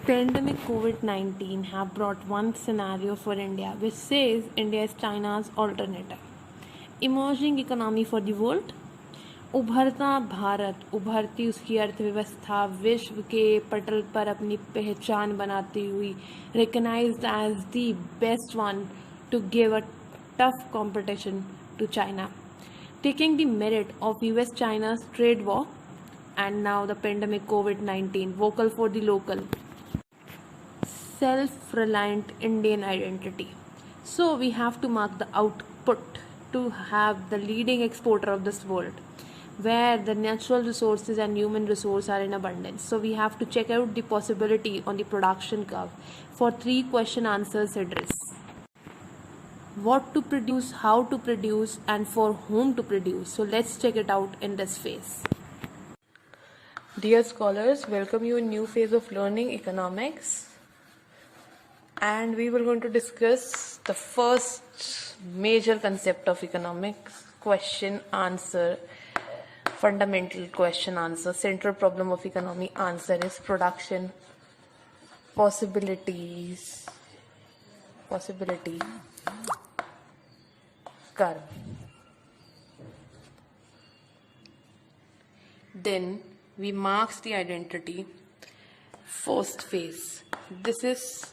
Pandemic COVID-19 have brought one scenario for India which says India is China's alternative. Emerging economy for the world. उभरता भारत, उभरती उसकी अर्थव्यवस्था विश्व के पटल पर अपनी पहचान बनाती हुई recognized as the best one to give a tough competition to China. Taking the merit of US-China's trade war and now the pandemic COVID-19, vocal for the local. Self-reliant Indian identity. So we have to mark the output to have the leading exporter of this world, where the natural resources and human resources are in abundance. So we have to check out the possibility on the production curve for 3 question answers address. What to produce, how to produce, and for whom to produce. So let's check it out in this phase. Dear scholars, welcome you in new phase of learning economics. And we were going to discuss the first major concept of economics, question answer, fundamental question answer, central problem of economy answer is production, possibility curve. Then we marks the identity, first phase. This is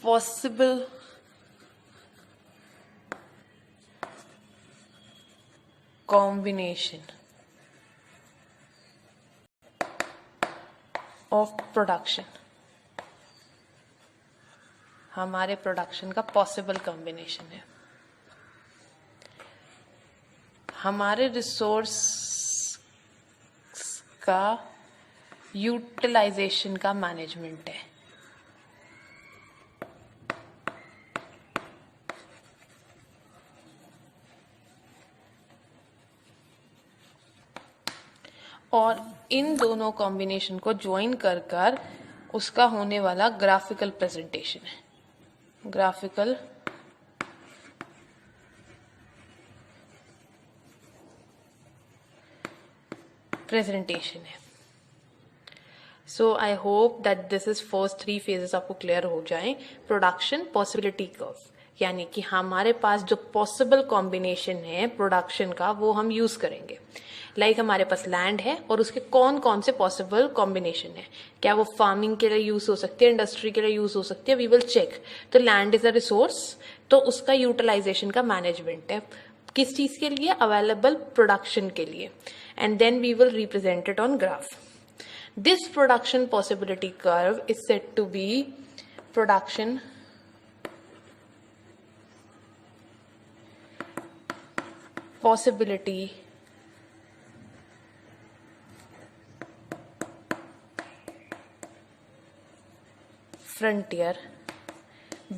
possible combination of production. हमारे production का possible combination है. हमारे resource का utilisation का management है. और इन दोनों combination को ज्वाइन कर कर उसका होने वाला ग्राफिकल प्रेजेंटेशन है. ग्राफिकल प्रेजेंटेशन है. So I hope that this is first 3 phases आपको क्लियर हो जाएं. प्रोडक्शन, पॉसिबिलिटी कर्व, यानी कि हमारे पास जो पॉसिबल कॉम्बिनेशन है प्रोडक्शन का वो हम यूज करेंगे. लाइक हमारे पास लैंड है और उसके कौन कौन से पॉसिबल कॉम्बिनेशन है. क्या वो फार्मिंग के लिए यूज हो सकती है, इंडस्ट्री के लिए यूज हो सकती है, वी विल चेक. तो लैंड इज अ रिसोर्स, तो उसका यूटिलाइजेशन का मैनेजमेंट है. किस चीज के लिए? अवेलेबल प्रोडक्शन के लिए. And then we will represent it on graph. This production possibility curve is said to be production possibility frontier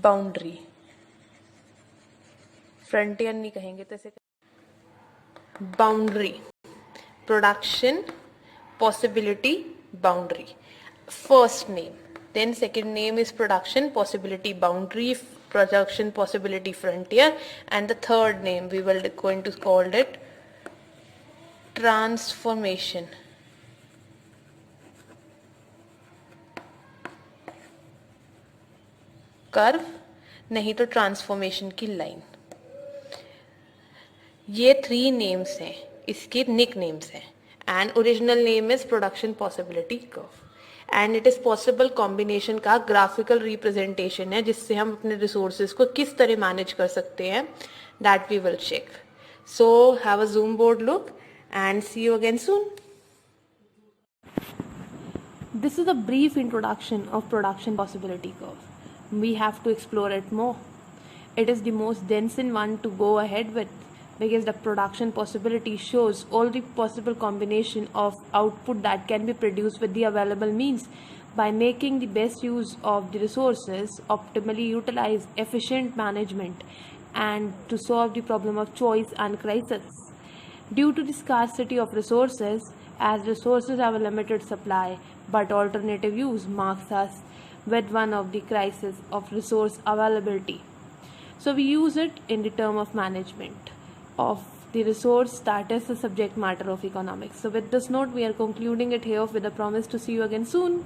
boundary. Frontier नहीं कहेंगे तो इसे boundary. Production possibility boundary. First name. Then second name is production possibility boundary, production possibility frontier, and the third name we will going to call it transformation curve, नहीं तो transformation की line. ये 3 names हैं, इसके निक names हैं. And original name is production possibility curve. And it is possible combination का graphical representation है जिससे हम अपने रिसोर्सेज को किस तरह मैनेज कर सकते हैं. That we will check. So have a zoom board look and see you again soon. This is a brief introduction of production possibility curve. We have to explore it more. It is the most dense one to go ahead with, because the production possibility shows all the possible combination of output that can be produced with the available means by making the best use of the resources, optimally utilize efficient management, and to solve the problem of choice and crisis. Due to the scarcity of resources, as resources have a limited supply but alternative use marks us with one of the crisis of resource availability. So we use it in the term of management of the resource that is the subject matter of economics. So with this note, we are concluding it here with a promise to see you again soon.